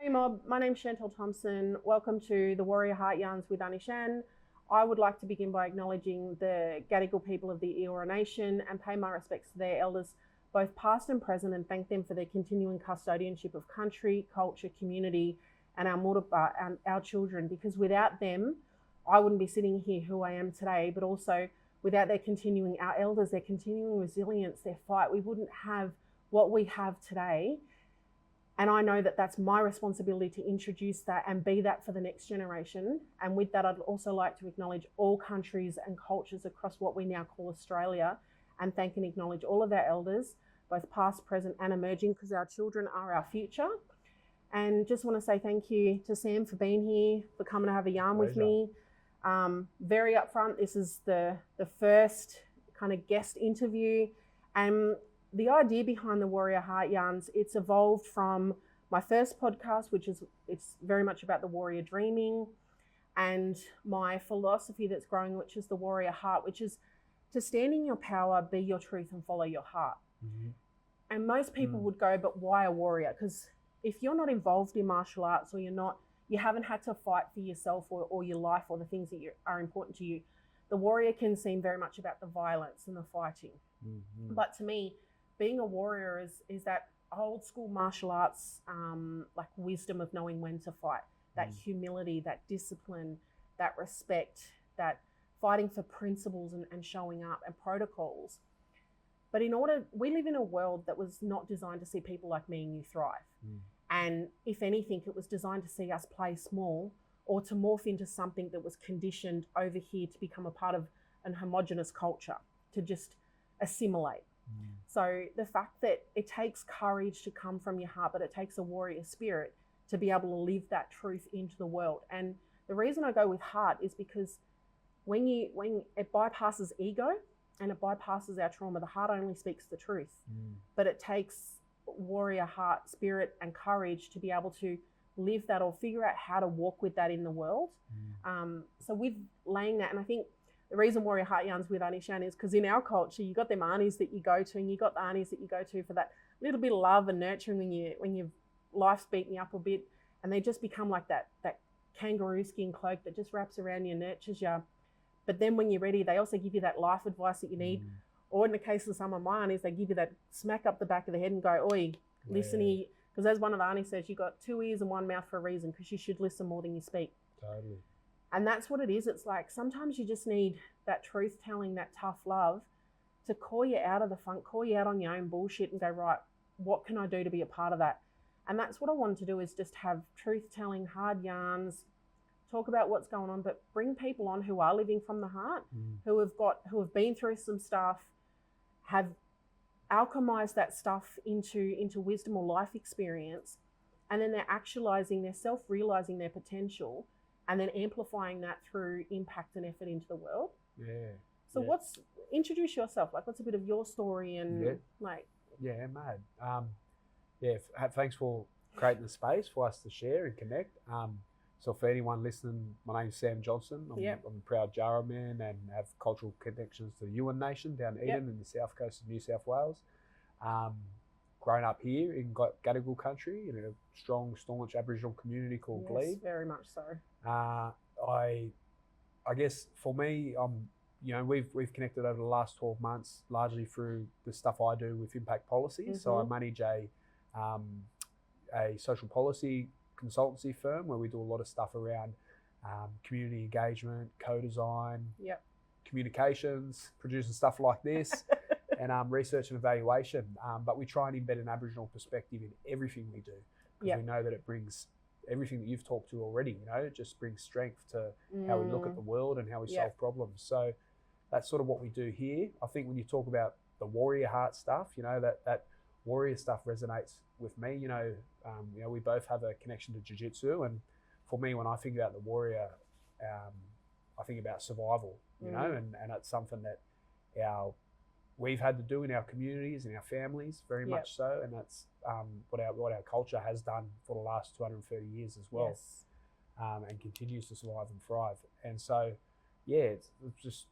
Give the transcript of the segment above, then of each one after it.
Hey Mob, my name's Chantel Thompson. Welcome to the Warrior Heart Yarns with Anishan. I would like to begin by acknowledging the Gadigal people of the Eora Nation and pay my respects to their elders, both past and present, and thank them for their continuing custodianship of country, culture, community, and our Murubba and our children, because without them, I wouldn't be sitting here who I am today, but also without our elders, their continuing resilience, their fight, we wouldn't have what we have today. And I know that that's my responsibility to introduce that and be that for the next generation. And with that, I'd also like to acknowledge all countries and cultures across what we now call Australia, and thank and acknowledge all of our elders, both past, present, and emerging, because our children are our future. And just want to say thank you to Sam for being here, for coming to have a yarn with me. Very upfront, this is the first kind of guest interview. And the idea behind the Warrior Heart Yarns, it's evolved from my first podcast, it's very much about the warrior dreaming, and my philosophy that's growing, which is the Warrior Heart, which is to stand in your power, be your truth, and follow your heart. Mm-hmm. And most people would go, but why a warrior? Because if you're not involved in martial arts, or you haven't had to fight for yourself or your life or the things that are important to you, the warrior can seem very much about the violence and the fighting. Mm-hmm. But to me, being a warrior is that old school martial arts, like wisdom of knowing when to fight, that humility, that discipline, that respect, that fighting for principles and showing up and protocols. But we live in a world that was not designed to see people like me and you thrive. And if anything, it was designed to see us play small, or to morph into something that was conditioned over here to become a part of an homogenous culture, to just assimilate. So the fact that it takes courage to come from your heart, but it takes a warrior spirit to be able to live that truth into the world. And the reason I go with heart is because when it bypasses ego and it bypasses our trauma, the heart only speaks the truth. But it takes warrior heart, spirit, and courage to be able to live that, or figure out how to walk with that in the world. So with laying that, and I think the reason Warrior Heart Yarns with Anishan is because in our culture, you got them aunties that you go to, and you got the aunties that you go to for that little bit of love and nurturing when your life's beating you up a bit, and they just become like that kangaroo skin cloak that just wraps around you and nurtures you. But then when you're ready, they also give you that life advice that you need. Or in the case of some of my aunties, they give you that smack up the back of the head and go, oi, listen here. Because as one of the aunties says, you got 2 ears and 1 mouth for a reason, because you should listen more than you speak. Totally. And that's what it is. It's like sometimes you just need that truth telling, that tough love to call you out of the funk, call you out on your own bullshit and go, right, what can I do to be a part of that? And that's what I wanted to do, is just have truth telling, hard yarns, talk about what's going on, but bring people on who are living from the heart, who have been through some stuff, have alchemized that stuff into wisdom or life experience, and then they're self-realizing their potential, and then amplifying that through impact and effort into the world. So introduce yourself, like what's a bit of your story and mad. Thanks for creating the space for us to share and connect. So for anyone listening, my name's Sam Johnson. I'm a proud Jarrah man and have cultural connections to the Yuin Nation down in Eden in the south coast of New South Wales. Grown up here in Gadigal country in a strong, staunch Aboriginal community called Glebe. Very much so. I guess for me, we've connected over the last 12 months largely through the stuff I do with impact policy. So I manage a social policy consultancy firm where we do a lot of stuff around community engagement, co-design, communications, producing stuff like this. And research and evaluation, but we try and embed an Aboriginal perspective in everything we do, because we know that it brings everything that you've talked to already. It just brings strength to how we look at the world and how we solve problems. So that's sort of what we do here. I think when you talk about the warrior heart stuff, that warrior stuff resonates with me. We both have a connection to Jiu-Jitsu, and for me, when I think about the warrior, I think about survival. And it's something that we've had to do in our communities and our families, very much so, and that's what our culture has done for the last 230 years as well, and continues to survive and thrive. And so, it's just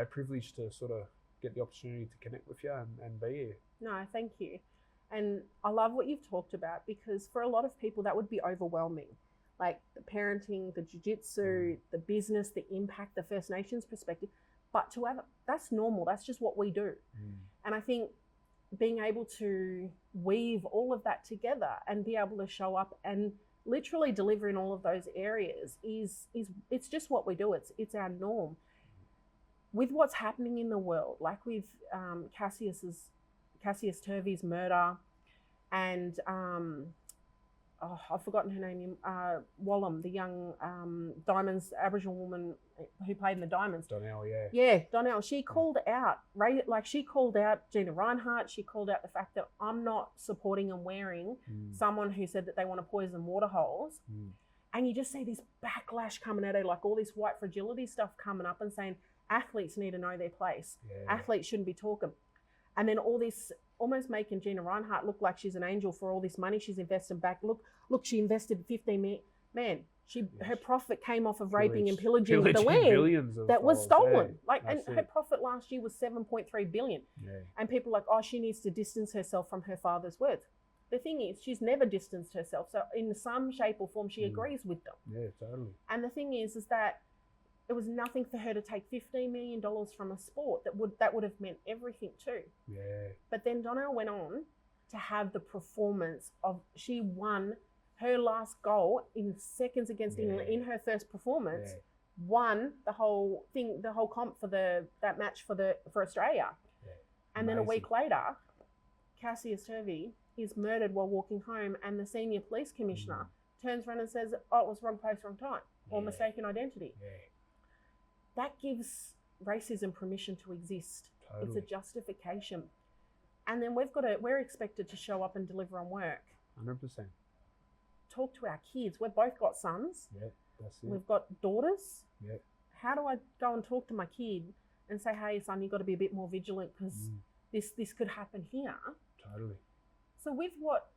privileged to sort of get the opportunity to connect with you and be here. No, thank you. And I love what you've talked about, because for a lot of people that would be overwhelming. Like the parenting, the jiu-jitsu, the business, the impact, the First Nations perspective. But to have, that's normal. That's just what we do. And I think being able to weave all of that together and be able to show up and literally deliver in all of those areas is it's just what we do. It's our norm. With what's happening in the world, like with Cassius Turvey's murder, and I've forgotten her name, Wallum, the young Diamonds Aboriginal woman who played in the Diamonds. Donnell, yeah. Yeah, Donnell. She called out, she called out Gina Reinhart. She called out the fact that I'm not supporting and wearing someone who said that they want to poison water holes. And you just see this backlash coming at her, like all this white fragility stuff coming up and saying athletes need to know their place. Yeah. Athletes shouldn't be talking. And then all this, almost making Gina Reinhart look like she's an angel for all this money she's invested back. Look, she invested 15 million. Man, her profit came off of raping and pillaging the land that was stolen. Her profit last year was 7.3 billion. Yeah. And people are like, oh, she needs to distance herself from her father's words. The thing is, she's never distanced herself. So in some shape or form, she agrees with them. Yeah, totally. And the thing is that it was nothing for her to take $15 million from a sport that would have meant everything too. Yeah. But then Donnell went on to have the performance of, she won her last goal in seconds against England in her first performance, won the whole thing, the whole comp for that match for Australia. Yeah. And then a week later, Cassius Turvey is murdered while walking home, and the senior police commissioner turns around and says, oh, it was wrong place, wrong time, or mistaken identity. Yeah. That gives racism permission to exist. Totally. It's a justification. And then we're expected to show up and deliver on work. 100%. Talk to our kids. We've both got sons. Yeah, that's it. We've got daughters. Yeah. How do I go and talk to my kid and say, hey, son, you've got to be a bit more vigilant because this could happen here? Totally. So with what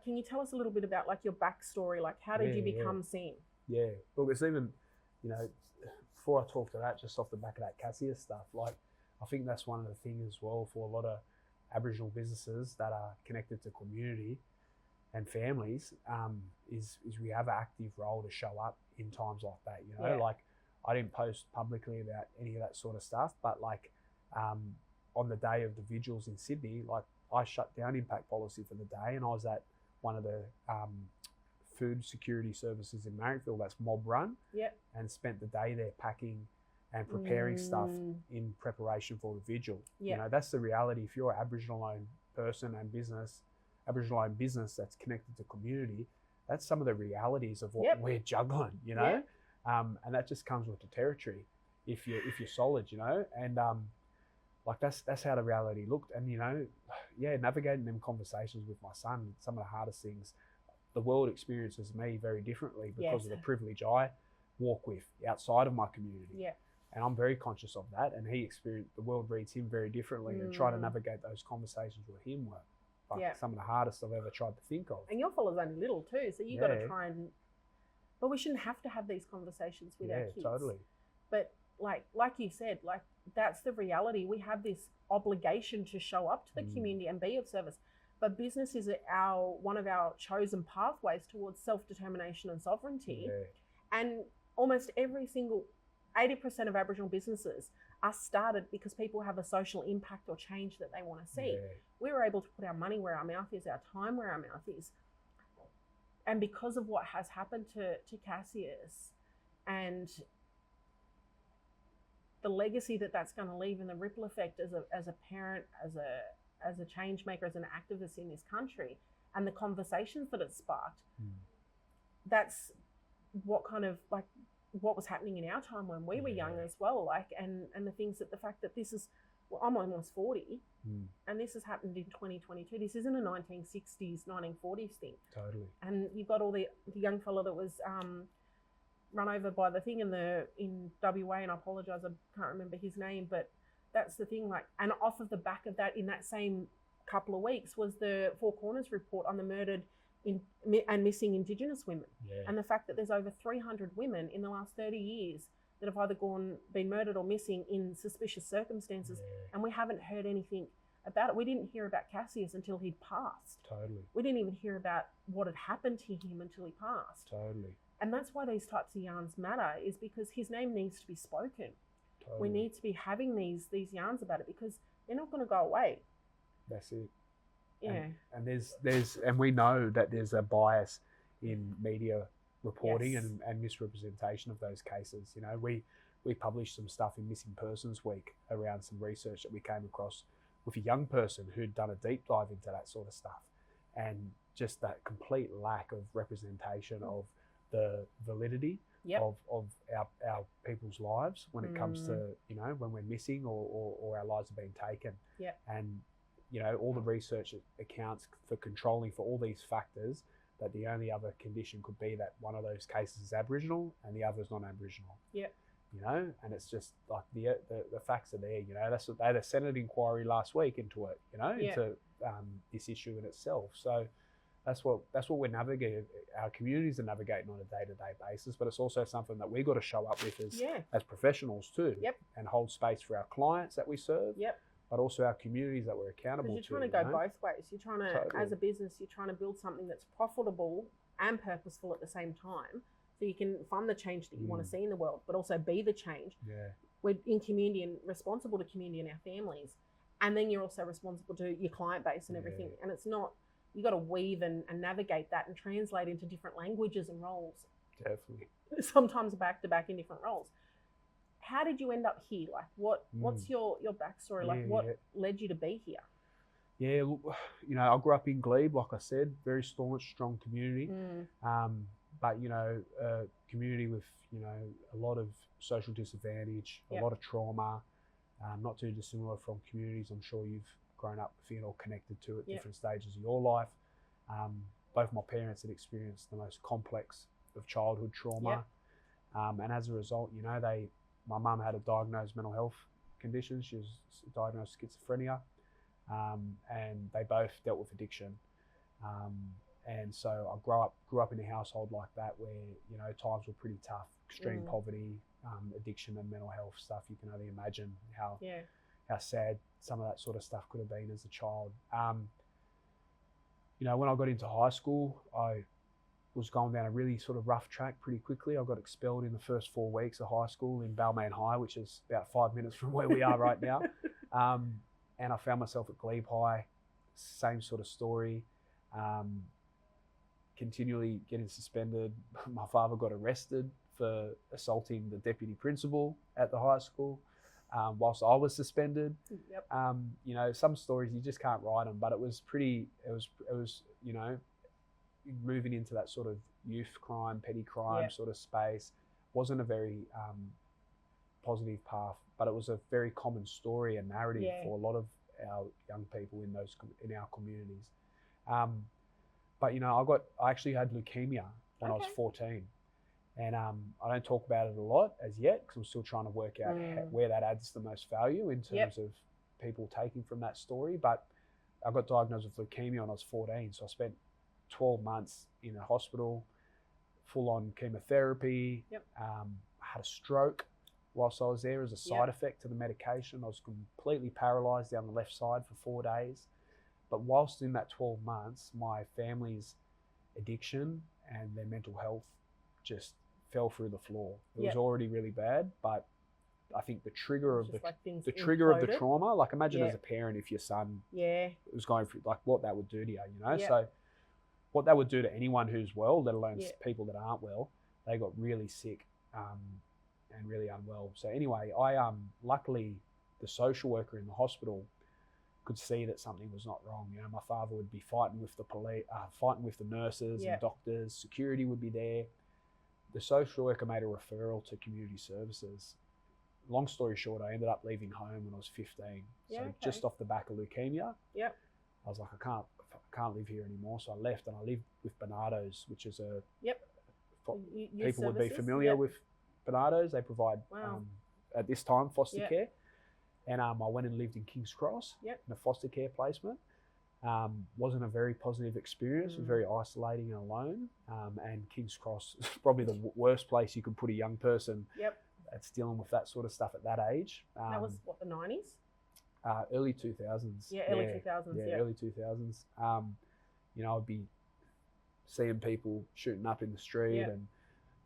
can you tell us a little bit about your backstory? Like, how did you become seen? Yeah. Look, it's even, before I talk to that, just off the back of that Cassius stuff, I think that's one of the things as well for a lot of Aboriginal businesses that are connected to community and families, is we have an active role to show up in times like that. I didn't post publicly about any of that sort of stuff, but on the day of the vigils in Sydney, I shut down impact policy for the day, and I was at one of the food security services in Marrickville, that's mob run, and spent the day there packing and preparing stuff in preparation for the vigil. That's the reality. If you're an Aboriginal-owned person and business, Aboriginal-owned business that's connected to community, that's some of the realities of what we're juggling, and that just comes with the territory. If you're solid, and that's how the reality looked. And navigating them conversations with my son, some of the hardest things. The world experiences me very differently because of the privilege I walk with outside of my community. Yeah. And I'm very conscious of that. And the world reads him very differently, and try to navigate those conversations with him were some of the hardest I've ever tried to think of. And your fella's only little too, so you got to try and, but we shouldn't have to have these conversations with our kids. Yeah, totally. But like you said, that's the reality. We have this obligation to show up to the community and be of service. But business is one of our chosen pathways towards self-determination and sovereignty. Yeah. And almost 80% of Aboriginal businesses are started because people have a social impact or change that they want to see. Yeah. We were able to put our money where our mouth is, our time where our mouth is. And because of what has happened to Cassius and the legacy that's going to leave and the ripple effect as a parent, as a change maker, as an activist in this country, and the conversations that it sparked, that's what what was happening in our time when we were young as well. And the fact that this is, I'm almost 40, and this has happened in 2022. This isn't a 1960s, 1940s thing. Totally. And you've got all the young fella that was run over by the thing in WA, and I apologise, I can't remember his name, but that's the thing. And off of the back of that, in that same couple of weeks, was the Four Corners report on the murdered and missing Indigenous women. Yeah. And the fact that there's over 300 women in the last 30 years that have either been murdered or missing in suspicious circumstances, and we haven't heard anything about it. We didn't hear about Cassius until he'd passed. Totally. We didn't even hear about what had happened to him until he passed. Totally. And that's why these types of yarns matter, is because his name needs to be spoken. Totally. We need to be having these yarns about it, because they're not going to go away. That's it. Yeah. And there's and we know that there's a bias in media reporting Yes. and misrepresentation of those cases. You know, we published some stuff in Missing Persons Week around some research that we came across with a young person who'd done a deep dive into that sort of stuff, and just that complete lack of representation of the validity Yep. of our people's lives when it comes to, you know, when we're missing or our lives are being taken. Yep. And, you know, all the research accounts for controlling for all these factors, that the only other condition could be that one of those cases is Aboriginal and the other is non-Aboriginal. Yep. You know, and it's just like the facts are there. You know, that's what they had a Senate inquiry last week into it. You know, into this issue in itself. So that's what we're navigating. Our communities are navigating on a day-to-day basis, but it's also something that we've got to show up with as professionals too. Yep. And hold space for our clients that we serve. Yep. But also our communities that we're accountable to. Because you're trying to go both ways. You're trying to, Totally. as a business, you're trying to build something that's profitable and purposeful at the same time, so you can fund the change that you want to see in the world, but also be the change. Yeah. We're in community and responsible to community and our families. And then you're also responsible to your client base and everything. And it's not, you got to weave and navigate that and translate into different languages and roles. Definitely. Sometimes back to back in different roles. How did you end up here? Like, what's your backstory? Like, what led you to be here? Yeah, look, you know, I grew up in Glebe, like I said, very staunch, strong community. But, you know, a community with, you know, a lot of social disadvantage, a lot of trauma, not too dissimilar from communities I'm sure you've grown up with or connected to at different stages of your life. Both my parents had experienced the most complex of childhood trauma. And as a result, you know, my mum had a diagnosed mental health condition. She was diagnosed with schizophrenia. And they both dealt with addiction. And so I grew up in a household like that where, you know, times were pretty tough, extreme poverty, addiction and mental health stuff. You can only imagine how sad some of that sort of stuff could have been as a child. You know, when I got into high school, I was going down a really sort of rough track pretty quickly. I got expelled in the first 4 weeks of high school in Balmain High, which is about 5 minutes from where we are right now. And I found myself at Glebe High, same sort of story, continually getting suspended. My father got arrested for assaulting the deputy principal at the high school whilst I was suspended. You know, some stories you just can't write them, but it was, you know, moving into that sort of youth crime, petty crime sort of space wasn't a very positive path, but it was a very common story and narrative for a lot of our young people in our communities. But you know, I actually had leukemia when I was 14, and I don't talk about it a lot as yet because I'm still trying to work out where that adds the most value in terms of people taking from that story. But I got diagnosed with leukemia when I was 14, so I spent 12 months in a hospital, full-on chemotherapy. I had a stroke whilst I was there as a side effect to the medication. I was completely paralysed down the left side for 4 days. But whilst in that 12 months, my family's addiction and their mental health just fell through the floor. It was already really bad, but I think the trigger of the trauma, like imagine as a parent if your son was going through, like what that would do to you, you know? So what that would do to anyone who's well, let alone people that aren't well, they got really sick and really unwell. So anyway, luckily the social worker in the hospital could see that something was not wrong. You know, my father would be fighting with the police, fighting with the nurses and doctors, security would be there. The social worker made a referral to community services. Long story short, I ended up leaving home when I was 15. Just off the back of leukemia. I was like, I can't live here anymore. So I left and I lived with Bernardo's, which is people would be familiar with Bernardo's. They provide, at this time, foster care. And I went and lived in King's Cross in a foster care placement. Wasn't a very positive experience. It was very isolating and alone. And King's Cross is probably the worst place you could put a young person that's dealing with that sort of stuff at that age. That was what, the 90s? Early 2000s. Yeah, early 2000s. Yeah, early 2000s. You know, I'd be seeing people shooting up in the street, and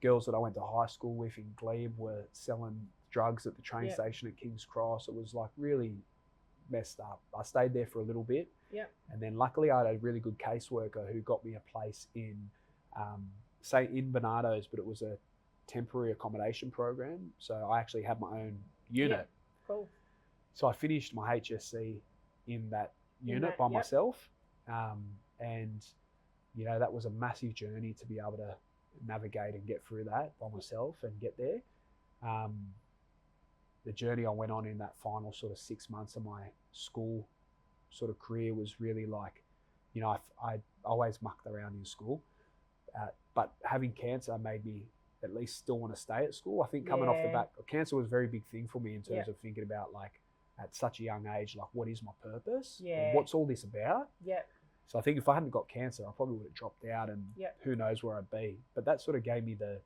girls that I went to high school with in Glebe were selling drugs at the train station at King's Cross. It was like really messed up. I stayed there for a little bit, and then luckily I had a really good caseworker who got me a place in, say in Barnardo's, but it was a temporary accommodation program. So I actually had my own unit. Yeah. Cool. So I finished my HSC in that unit by myself, and you know, that was a massive journey to be able to navigate and get through that by myself and get there. The journey I went on in that final sort of 6 months of my school sort of career was really like, you know, I always mucked around in school, but having cancer made me at least still want to stay at school. I think coming off the back, cancer was a very big thing for me in terms of thinking about, like, at such a young age, like, what is my purpose? What's all this about? So I think if I hadn't got cancer, I probably would have dropped out, and who knows where I'd be. But that sort of gave me the,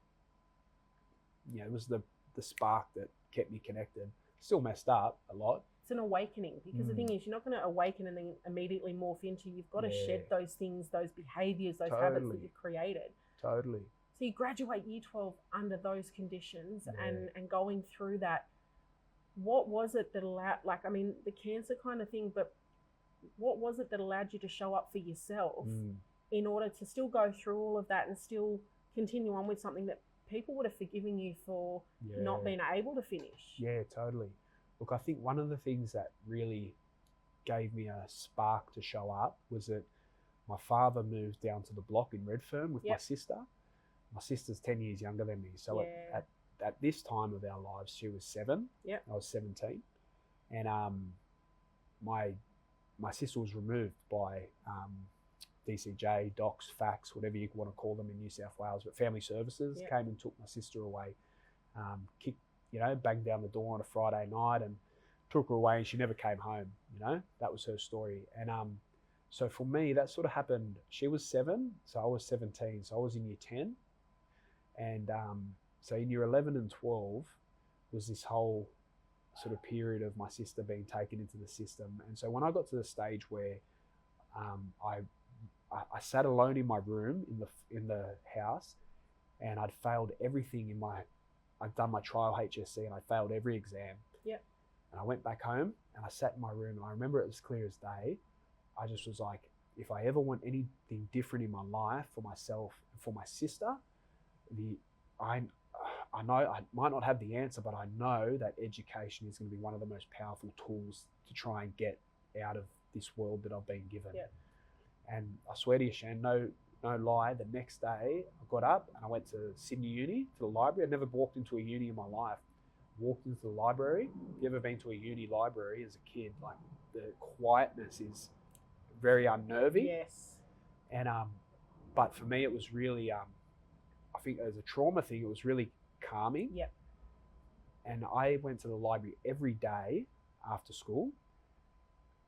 you know, it was the spark that kept me connected. Still messed up a lot. It's an awakening, because the thing is, you're not going to awaken and then immediately morph into, you've got to shed those things, those behaviours, those habits that you've created. Totally. So you graduate year 12 under those conditions and going through that. What was it that allowed, like, I mean, the cancer kind of thing, but what was it that allowed you to show up for yourself in order to still go through all of that and still continue on with something that people would have forgiven you for not being able to finish? Yeah, totally. Look, I think one of the things that really gave me a spark to show up was that my father moved down to the block in Redfern with my sister. My sister's 10 years younger than me. So at this time of our lives, she was 7. I was 17. And my sister was removed by DCJ, Docs, Facts, whatever you want to call them in New South Wales, but Family Services came and took my sister away, banged down the door on a Friday night and took her away, and she never came home. You know, that was her story. And so for me, that sort of happened. She was 7, so I was 17, so I was in year 10, and so in year 11 and 12 was this whole sort of period of my sister being taken into the system. And so when I got to the stage where I sat alone in my room in the house, and I'd failed everything I'd done my trial HSC and I failed every exam. And I went back home and I sat in my room, and I remember it was clear as day. I just was like, if I ever want anything different in my life for myself and for my sister, I know I might not have the answer, but I know that education is going to be one of the most powerful tools to try and get out of this world that I've been given. And I swear to you, Shan, no lie, the next day I got up and I went to Sydney Uni, to the library. I'd never walked into a uni in my life. Walked into the library. If you've ever been to a uni library as a kid, like, the quietness is very unnerving. And but for me it was really I think as a trauma thing, it was really calming. And I went to the library every day after school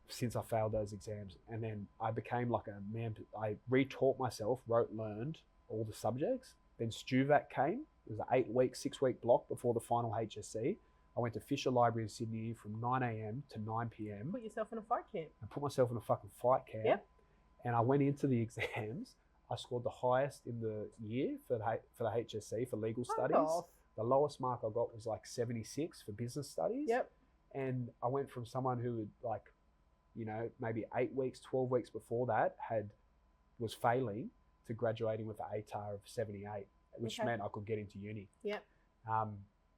since I failed those exams, and then I became like a man. I retaught myself, learned all the subjects. Then STUVAC came. It was an 6-week block before the final HSC. I went to Fisher Library in Sydney from 9 a.m. to 9 p.m. Put yourself in a fight camp. I put myself in a fucking fight camp. And I went into the exams. I scored the highest in the year for the HSC for legal studies. The lowest mark I got was like 76 for business studies. And I went from someone who would, like, you know, maybe 8 weeks, 12 weeks before that was failing, to graduating with an ATAR of 78, which meant I could get into uni.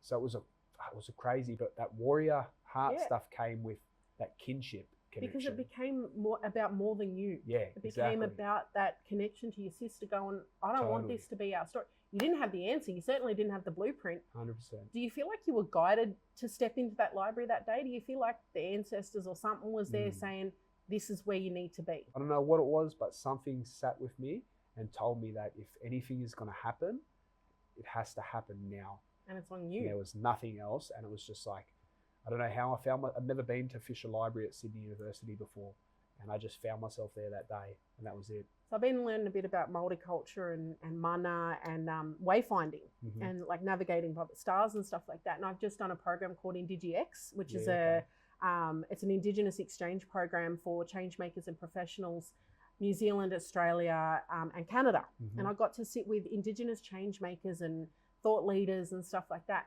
So it was a crazy, but that warrior heart stuff came with that kinship connection. Because it became more than you. It became about that connection to your sister going, I don't want this to be our story. You didn't have the answer. You certainly didn't have the blueprint. 100%. Do you feel like you were guided to step into that library that day? Do you feel like the ancestors or something was there saying, this is where you need to be? I don't know what it was, but something sat with me and told me that if anything is going to happen, it has to happen now. And it's on you. There was nothing else. And it was just like, I don't know how I found I'd never been to Fisher Library at Sydney University before. And I just found myself there that day, and that was it. So I've been learning a bit about Māori culture and mana and wayfinding and like navigating by the stars and stuff like that. And I've just done a program called IndigiX, which is a It's an Indigenous exchange program for change makers and professionals, New Zealand, Australia, and Canada. And I got to sit with Indigenous change makers and thought leaders and stuff like that.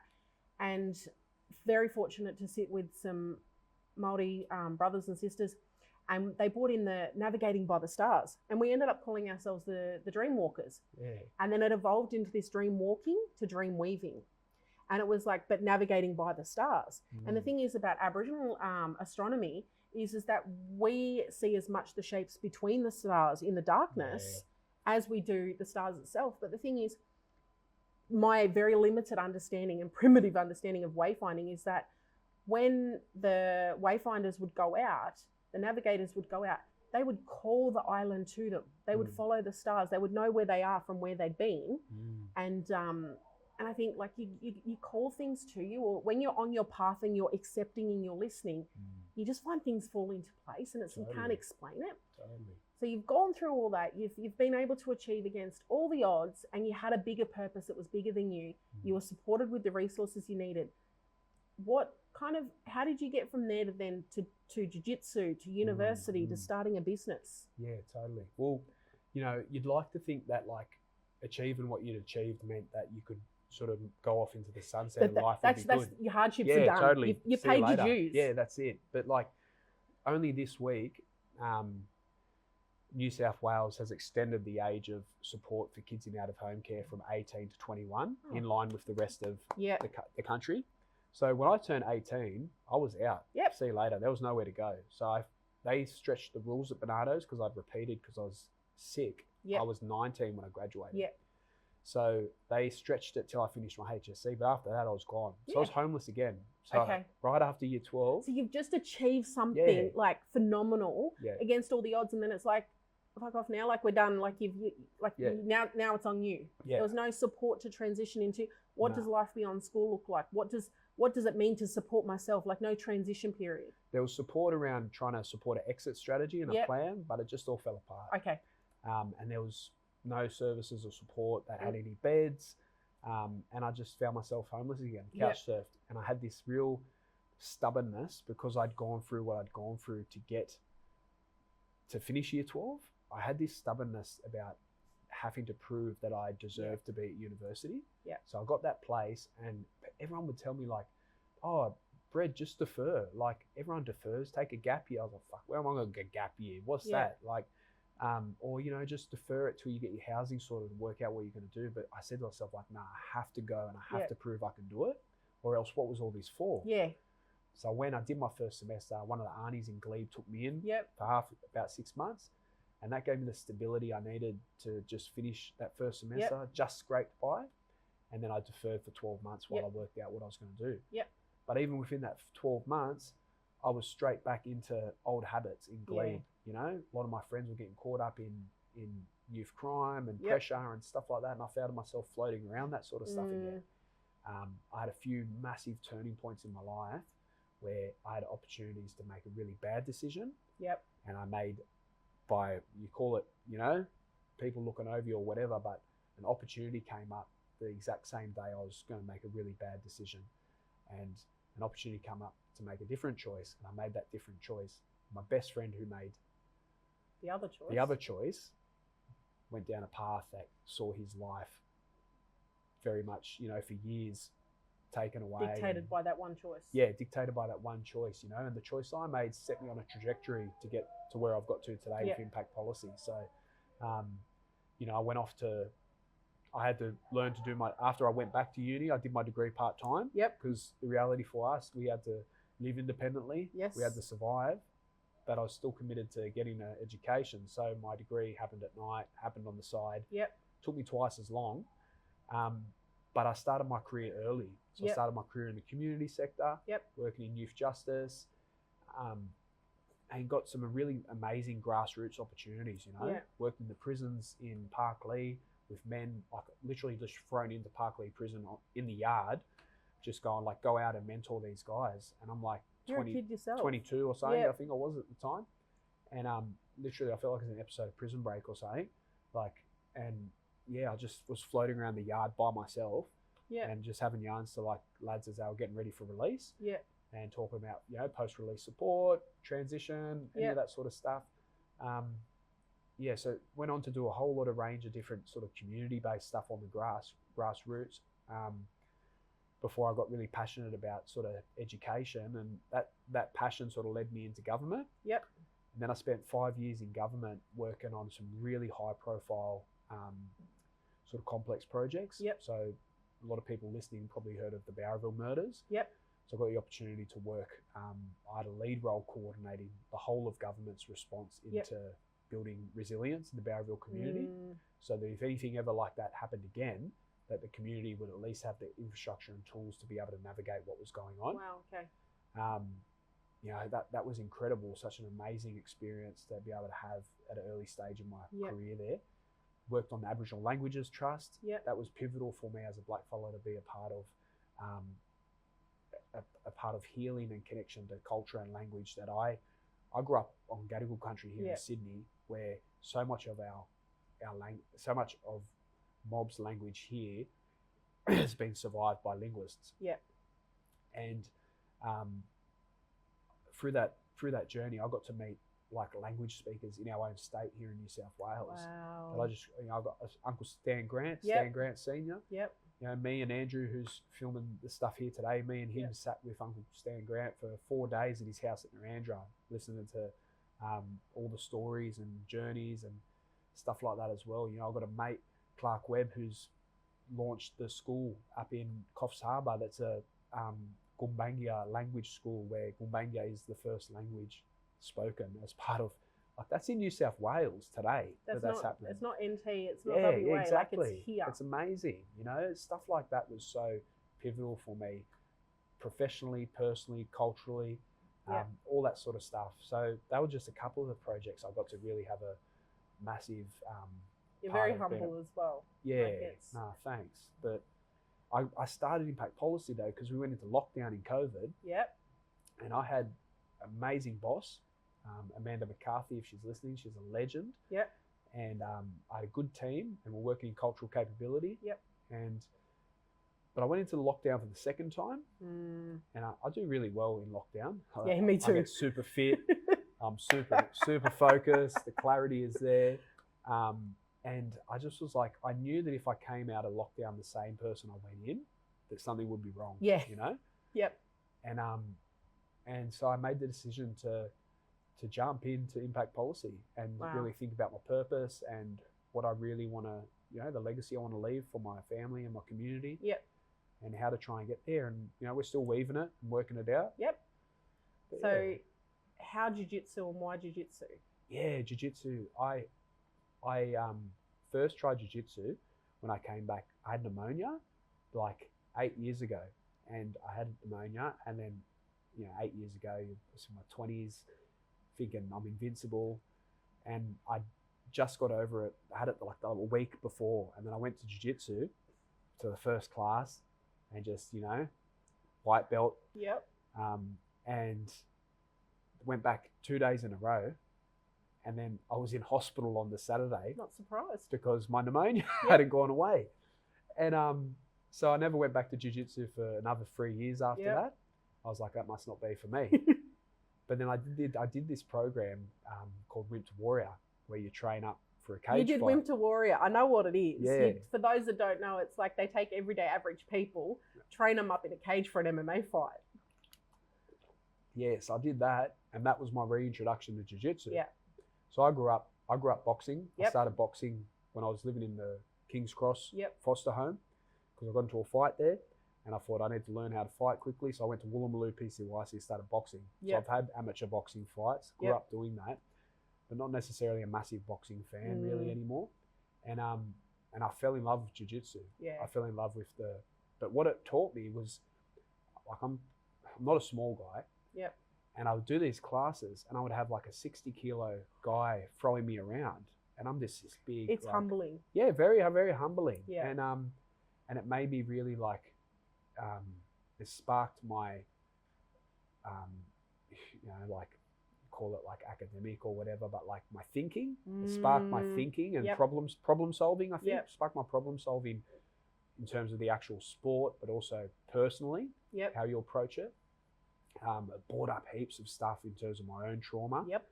And very fortunate to sit with some Māori brothers and sisters. And they brought in the Navigating by the Stars. And we ended up calling ourselves the Dream Walkers. Yeah. And then it evolved into this dream walking to dream weaving. And it was like, but navigating by the stars. And the thing is about Aboriginal astronomy is that we see as much the shapes between the stars in the darkness as we do the stars itself. But the thing is, my very limited understanding and primitive understanding of wayfinding is that when the wayfinders would go out, the navigators would go out, they would call the island to them. They would follow the stars. They would know where they are from where they'd been. And I think like you call things to you, or when you're on your path and you're accepting and you're listening, you just find things fall into place, and you can't explain it. So you've gone through all that. You've been able to achieve against all the odds, and you had a bigger purpose that was bigger than you. You were supported with the resources you needed. How did you get from there to then to Jiu-Jitsu, to university, to starting a business? Yeah, totally. Well, you know, you'd like to think that like achieving what you'd achieved meant that you could sort of go off into the sunset and life would be good. That's your hardships are done. Totally. You paid your dues. Yeah, that's it. But like only this week, New South Wales has extended the age of support for kids in out-of-home care from 18 to 21 in line with the rest of the country. So when I turned 18, I was out. Yep. See you later. There was nowhere to go. So they stretched the rules at Bernardo's because I'd repeated because I was sick. Yep. I was 19 when I graduated. Yep. So they stretched it till I finished my HSC, but after that I was gone. So I was homeless again. So right after year 12. So you've just achieved something like phenomenal against all the odds, and then it's like, fuck off now, like we're done, like now it's on you. There was no support to transition into. What does life beyond school look like? What does it mean to support myself? Like no transition period. There was support around trying to support an exit strategy and a plan, but it just all fell apart. Okay. And there was no services or support that had any beds. And I just found myself homeless again, couch surfed. And I had this real stubbornness because I'd gone through what I'd gone through to finish year 12. I had this stubbornness about having to prove that I deserved to be at university. Yeah. So I got that place, and everyone would tell me like, oh, Brad, just defer. Like everyone defers, take a gap year. I was like, fuck, where am I going to get a gap year? What's that? Like, or, you know, just defer it till you get your housing sorted and work out what you're going to do. But I said to myself, like, nah, I have to go and I have to prove I can do it, or else what was all this for? Yeah. So when I did my first semester, one of the aunties in Glebe took me in for about 6 months. And that gave me the stability I needed to just finish that first semester, just scraped by. And then I deferred for 12 months while I worked out what I was going to do. Yep. But even within that 12 months, I was straight back into old habits in Glebe. You know, a lot of my friends were getting caught up in youth crime and pressure and stuff like that. And I found myself floating around that sort of stuff again. I had a few massive turning points in my life where I had opportunities to make a really bad decision. Yep. And I made, you call it, you know, people looking over you or whatever, but an opportunity came up the exact same day I was going to make a really bad decision. And an opportunity came up to make a different choice. And I made that different choice. My best friend who made the other choice went down a path that saw his life very much, you know, for years taken away. Dictated by that one choice. Yeah, dictated by that one choice, you know, and the choice I made set me on a trajectory to get to where I've got to today with impact policy. So, you know, I had to learn to do after I went back to uni, I did my degree part-time. Yep. Because the reality for us, we had to live independently. Yes. We had to survive, but I was still committed to getting an education. So my degree happened at night, happened on the side. Yep. Took me twice as long. But I started my career early. So I started my career in the community sector, working in youth justice, and got some really amazing grassroots opportunities, you know, working in the prisons in Parklea with men, like literally just thrown into Parklea prison in the yard, just going like, go out and mentor these guys. And I'm like 22 or something, I think I was at the time. And literally I felt like it was an episode of Prison Break or something. Like, and I just was floating around the yard by myself and just having yarns to like lads as they were getting ready for release. Yeah. and talking about, you know, post-release support, transition, any of that sort of stuff. So went on to do a whole lot of range of different sort of community-based stuff on the grassroots before I got really passionate about sort of education, and that passion sort of led me into government. Yep. And then I spent 5 years in government working on some really high-profile sort of complex projects. Yep. So a lot of people listening probably heard of the Bowraville murders. Yep. So I got the opportunity to work. I had a lead role coordinating the whole of government's response into building resilience in the Bowraville community, so that if anything ever like that happened again, that the community would at least have the infrastructure and tools to be able to navigate what was going on. Wow. Okay. You know, that was incredible. Such an amazing experience to be able to have at an early stage in my career there. Worked on the Aboriginal Languages Trust. That was pivotal for me as a blackfellow to be a part of. A part of healing and connection to culture and language that I grew up on Gadigal country here in Sydney, where so much of so much of mob's language here has been survived by linguists. And through that journey, I got to meet like language speakers in our own state here in New South Wales. Wow. And I got Uncle Stan Grant, Stan Grant Senior. You know, me and Andrew, who's filming the stuff here today, me and him sat with Uncle Stan Grant for 4 days at his house at Narrandera, listening to all the stories and journeys and stuff like that as well. You know, I've got a mate, Clark Webb, who's launched the school up in Coffs Harbour that's a Gumbaynggirr language school, where Gumbaynggirr is the first language spoken as part of, like, that's in New South Wales today. That's happening. It's not NT, it's not WA, exactly. like it's here. It's amazing. You know, stuff like that was so pivotal for me, professionally, personally, culturally, all that sort of stuff. So that were just a couple of the projects I got to really have a massive You're very humble as well. Yeah, thanks. But I started Impact Policy though, because we went into lockdown in COVID. And I had an amazing boss, Amanda McCarthy, if she's listening, she's a legend. And I had a good team, and we're working in cultural capability. But I went into the lockdown for the second time, and I do really well in lockdown. Yeah, me too. I get super fit. I'm super focused. The clarity is there. And I just was like, I knew that if I came out of lockdown the same person I went in, that something would be wrong. You know? And so I made the decision to jump into Impact Policy and really think about my purpose and what I really want to, you know, the legacy I want to leave for my family and my community. And how to try and get there. And, you know, we're still weaving it and working it out. But so how Jiu-Jitsu and why Jiu-Jitsu? Yeah, Jiu-Jitsu. I first tried Jiu-Jitsu when I came back. I had pneumonia like 8 years ago, and I had pneumonia, and then, you know, 8 years ago, I was in my 20s, thinking I'm invincible, and I just got over it. I had it like a week before, and then I went to Jiu-Jitsu to the first class, and just, you know, white belt. And went back 2 days in a row, and then I was in hospital on the Saturday. Not surprised. Because my pneumonia hadn't gone away. And so I never went back to Jiu-Jitsu for another 3 years after that. I was like, that must not be for me. But then I did this program called Wimp to Warrior, where you train up for a cage fight. You did Wimp to Warrior. I know what it is. For those that don't know, it's like they take everyday average people, train them up in a cage for an MMA fight. Yes, I did that, and that was my reintroduction to Jiu-Jitsu. So I grew up boxing. I started boxing when I was living in the King's Cross foster home, because I got into a fight there, and I thought I need to learn how to fight quickly. So I went to Woolloomooloo PCYC and started boxing. So I've had amateur boxing fights, grew up doing that, but not necessarily a massive boxing fan really anymore. And I fell in love with Jiu-Jitsu. I fell in love with but what it taught me was, like, I'm not a small guy. And I would do these classes, and I would have like a 60-kilo guy throwing me around, and I'm just this big. It's like, humbling. Yeah, very, very humbling. And it made me really like, it sparked my, you know, like, call it like academic or whatever, but like my thinking. It sparked my thinking and problem solving. I think sparked my problem solving in terms of the actual sport, but also personally, how you approach it. I brought up heaps of stuff in terms of my own trauma. Yep.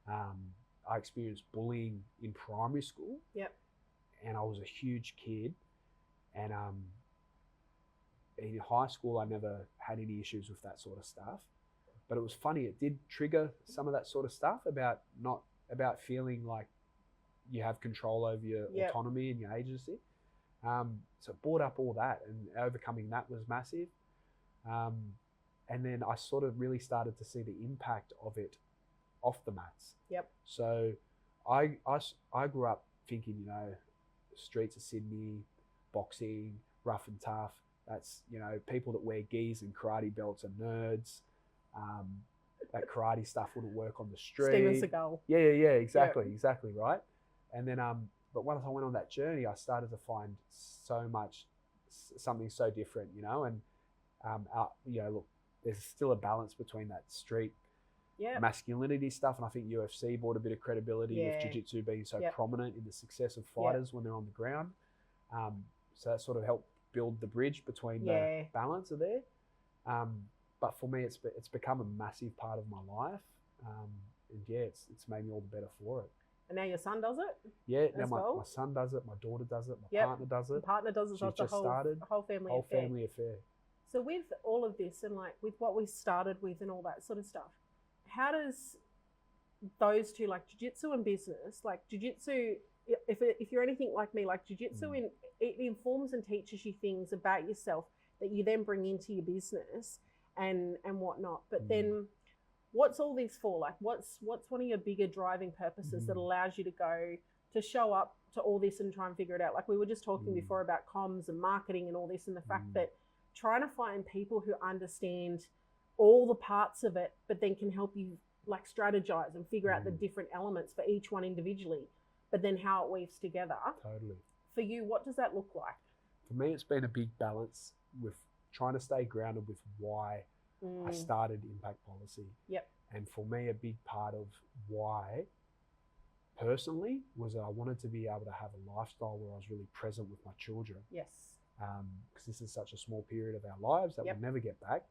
I experienced bullying in primary school. Yep. And I was a huge kid. And in high school, I never had any issues with that sort of stuff. But it was funny. It did trigger some of that sort of stuff about feeling like you have control over your autonomy and your agency. So it brought up all that, and overcoming that was massive. And then I sort of really started to see the impact of it off the mats. Yep. So I grew up thinking, you know, streets of Sydney, boxing, rough and tough. That's, you know, people that wear gis and karate belts are nerds. That karate stuff wouldn't work on the street. Steven Seagal. Yeah, exactly, right. And then, but once I went on that journey, I started to find something so different, you know, and you know, look, there's still a balance between that street masculinity stuff, and I think UFC brought a bit of credibility with Jiu-Jitsu being so prominent in the success of fighters when they're on the ground. So that sort of helped build the bridge between the balance of there. But for me, it's become a massive part of my life, and it's made me all the better for it. And now your son does it? Yeah, now my son does it, my daughter does it, my partner does it. The partner does it, so it's a whole family affair. So with all of this and like with what we started with and all that sort of stuff, how does those two, like jiu-jitsu and business, like jiu-jitsu, if you're anything like me, like jiu-jitsu, it informs and teaches you things about yourself that you then bring into your business and whatnot. But then what's all this for? Like what's one of your bigger driving purposes that allows you to go to show up to all this and try and figure it out? Like we were just talking before about comms and marketing and all this, and the fact that trying to find people who understand all the parts of it, but then can help you like strategize and figure out the different elements for each one individually, but then how it weaves together. Totally. For you, what does that look like? For me, it's been a big balance with trying to stay grounded with why I started Impact Policy. Yep. And for me, a big part of why personally was that I wanted to be able to have a lifestyle where I was really present with my children. Yes. Because this is such a small period of our lives that we'll never get back.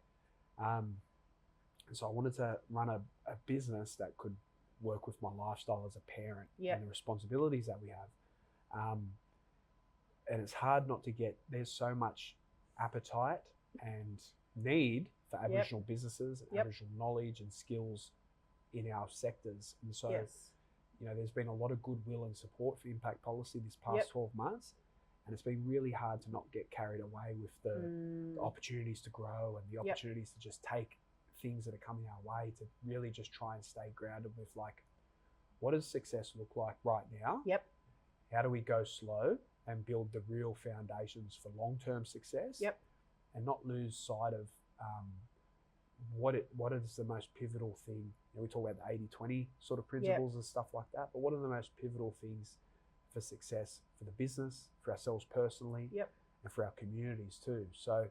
So I wanted to run a business that could work with my lifestyle as a parent and the responsibilities that we have. And it's hard not to get, there's so much appetite and need for Aboriginal businesses and Aboriginal knowledge and skills in our sectors. And so, you know, there's been a lot of goodwill and support for Impact Policy this past 12 months. And it's been really hard to not get carried away with the opportunities to grow and the opportunities to just take things that are coming our way, to really just try and stay grounded with like, what does success look like right now? Yep. How do we go slow and build the real foundations for long-term success? Yep. And not lose sight of what is the most pivotal thing. You know, we talk about the 80-20 sort of principles and stuff like that, but what are the most pivotal things for success for the business, for ourselves personally, and for our communities too. So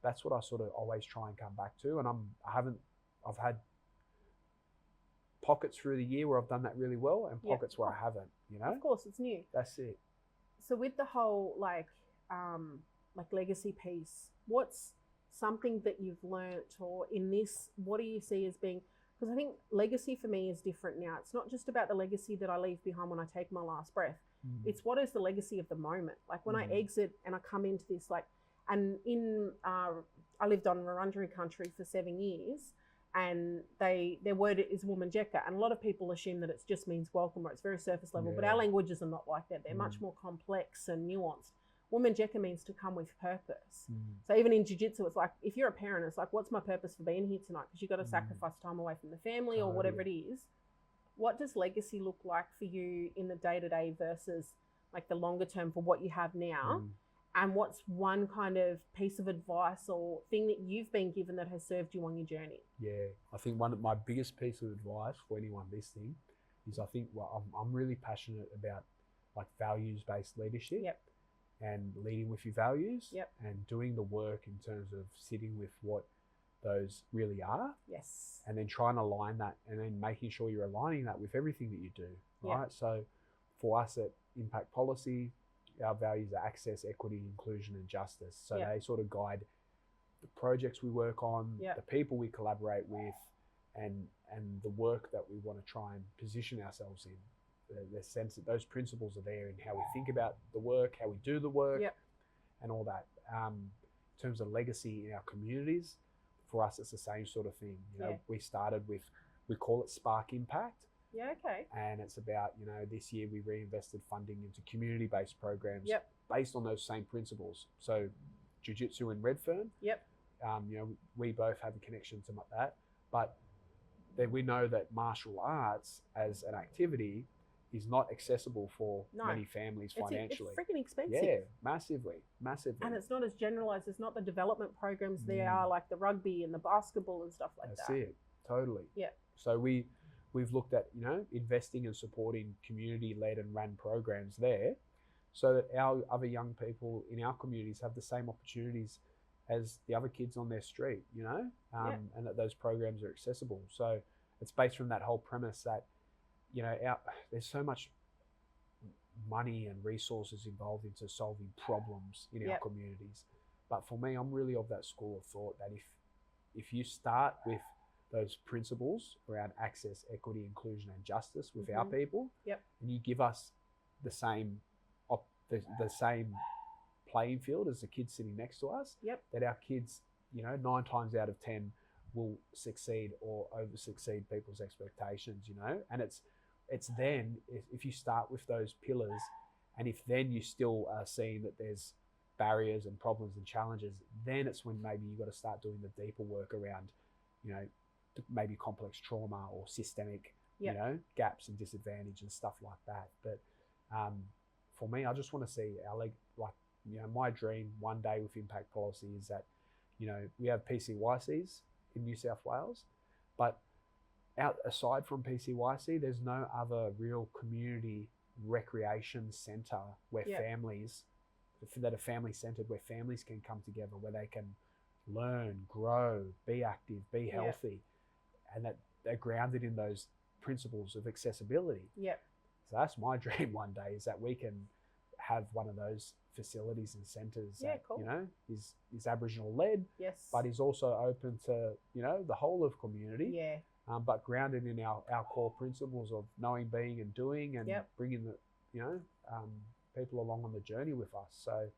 that's what I sort of always try and come back to. And I've had pockets through the year where I've done that really well, and pockets where I haven't. You know, of course, it's new. That's it. So with the whole like legacy piece, what's something that you've learnt, or in this, what do you see as being? Because I think legacy for me is different now. It's not just about the legacy that I leave behind when I take my last breath. It's what is the legacy of the moment. Like when I exit and I come into this, like, and I lived on Wurundjeri country for 7 years, and their word is Wominjeka, and a lot of people assume that it just means welcome, or it's very surface level, but our languages are not like that. They're much more complex and nuanced. Wominjeka means to come with purpose. So even in jiu-jitsu, it's like, if you're a parent, it's like, what's my purpose for being here tonight? Because you've got to sacrifice time away from the family or whatever it is. What does legacy look like for you in the day-to-day versus like the longer term for what you have now? And what's one kind of piece of advice or thing that you've been given that has served you on your journey? Yeah, I think one of my biggest piece of advice for anyone listening is, I think I'm really passionate about like values-based leadership. Yep. And leading with your values. Yep. And doing the work in terms of sitting with what those really are. Yes. And then trying to align that, and then making sure you're aligning that with everything that you do, right? Yep. So for us at Impact Policy, our values are access, equity, inclusion, and justice. So they sort of guide the projects we work on, Yep. the people we collaborate with, and the work that we want to try and position ourselves in. The sense that those principles are there in how we think about the work, how we do the work, Yep. and all that. In terms of legacy in our communities, for us, it's the same sort of thing. You know, Yeah. we started with, we call it Spark Impact. Yeah, okay. And it's about, you know, this year we reinvested funding into community-based programs Yep. based on those same principles. So Jiu-Jitsu in Redfern, Yep. you know, we both have a connection to that, but then we know that martial arts as an activity is not accessible for No. many families financially. It's freaking expensive. Yeah, massively. And it's not as generalized. It's not the development programs there Mm. are like the rugby and the basketball and stuff like That's that. it, totally. Yeah. So we've looked at, you know, investing and supporting community-led and run programs there, so that our other young people in our communities have the same opportunities as the other kids on their street, you know, and that those programs are accessible. So it's based from that whole premise that, you know, there's so much money and resources involved into solving problems in our Yep. communities. But for me, I'm really of that school of thought that if you start with those principles around access, equity, inclusion, and justice with our people, Yep. and you give us the same the same playing field as the kids sitting next to us, Yep. that our kids, you know, 9 times out of 10 will succeed or over succeed people's expectations, you know. And it's then if you start with those pillars, and if then you still are seeing that there's barriers and problems and challenges, then it's when maybe you've got to start doing the deeper work around, you know, maybe complex trauma or systemic, Yep. you know, gaps and disadvantage and stuff like that. But for me, I just want to see you know, my dream one day with impact policy is that, you know, we have PCYCs in New South Wales, but aside from PCYC, there's no other real community recreation centre where Yep. families, that are family centred, where families can come together, where they can learn, grow, be active, be Yep. healthy, and that they're grounded in those principles of accessibility. Yep. So that's my dream one day, is that we can have one of those facilities and centres Yeah, that, cool. you know, is Aboriginal led, Yes. but is also open to, you know, the whole of community, Yeah. but grounded in our core principles of knowing, being, and doing, and Yep. bringing the, you know, people along on the journey with us. So,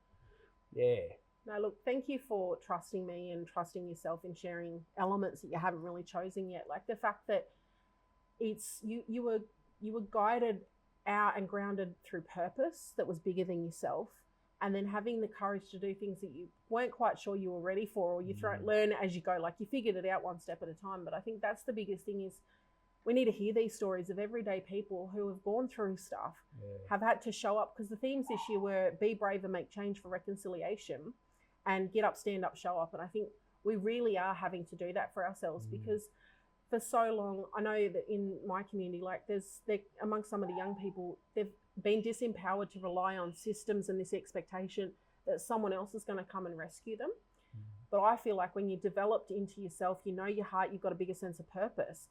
yeah. No, look, thank you for trusting me and trusting yourself in sharing elements that you haven't really chosen yet. Like the fact that it's you were guided out and grounded through purpose that was bigger than yourself, and then having the courage to do things that you weren't quite sure you were ready for, or you learn as you go. Like you figured it out one step at a time. But I think that's the biggest thing is we need to hear these stories of everyday people who have gone through stuff, have had to show up, because the themes this year were be brave and make change for reconciliation, and get up, stand up, show up. And I think we really are having to do that for ourselves, because for so long, I know that in my community, like amongst some of the young people, they've been disempowered to rely on systems and this expectation that someone else is going to come and rescue them. But I feel like when you're developed into yourself, you know your heart, you've got a bigger sense of purpose.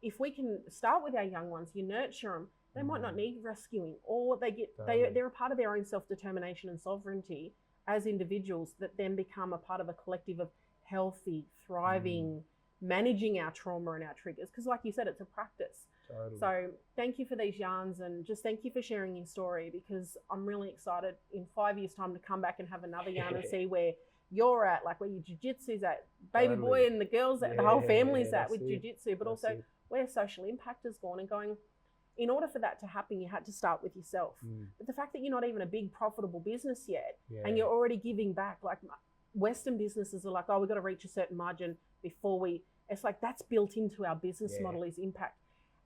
If we can start with our young ones, you nurture them, they might not need rescuing, or they're a part of their own self-determination and sovereignty as individuals that then become a part of a collective of healthy, thriving, managing our trauma and our triggers. Because like you said, it's a practice. Totally. So thank you for these yarns, and just thank you for sharing your story, because I'm really excited in 5 years' time to come back and have another yarn and see where you're at, like where your jiu-jitsu's at, baby boy and the girls at, the whole family's at with jiu-jitsu, but also where social impact has gone, and going, in order for that to happen, you had to start with yourself. But the fact that you're not even a big profitable business yet, and you're already giving back, like Western businesses are like, oh, we've got to reach a certain margin before it's like that's built into our business model is impact.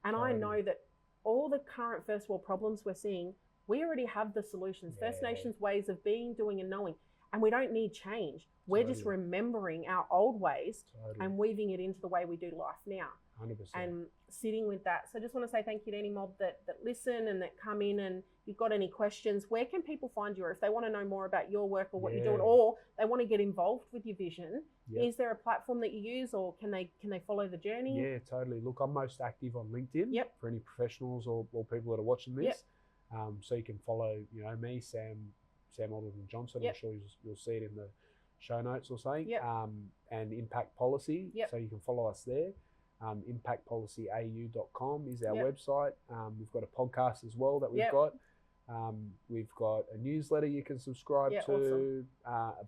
And I know that all the current first world problems we're seeing, we already have the solutions. First Nations ways of being, doing, and knowing. And we don't need change. We're just remembering our old ways and weaving it into the way we do life now. 100%. And sitting with that. So I just want to say thank you to any mob that listen and that come in, and if you've got any questions, where can people find you? Or if they want to know more about your work or what you're doing, or they want to get involved with your vision, is there a platform that you use, or can they follow the journey? Yeah, totally. Look, I'm most active on LinkedIn for any professionals or people that are watching this. So you can follow, you know, me, Sam Alderton Johnson. I'm sure you'll see it show notes or something. Yep. And Impact Policy. Yep. So you can follow us there. Impactpolicyau.com is our Yep. website. We've got a podcast as well that we've Yep. got. We've got a newsletter you can subscribe Yeah, to,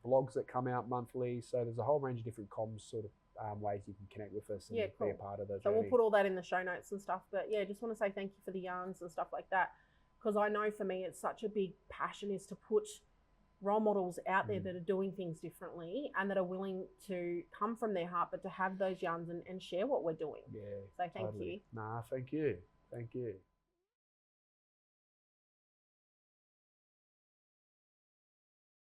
blogs that come out monthly. So there's a whole range of different comms sort of ways you can connect with us and Yeah, be cool. a part of the So journey. we'll put all that in the show notes and stuff. But yeah, just want to say thank you for the yarns and stuff like that. Because I know for me, it's such a big passion is to put role models out there that are doing things differently and that are willing to come from their heart, but to have those yarns and share what we're doing. Yeah. So thank totally. you. Nah, thank you. Thank you.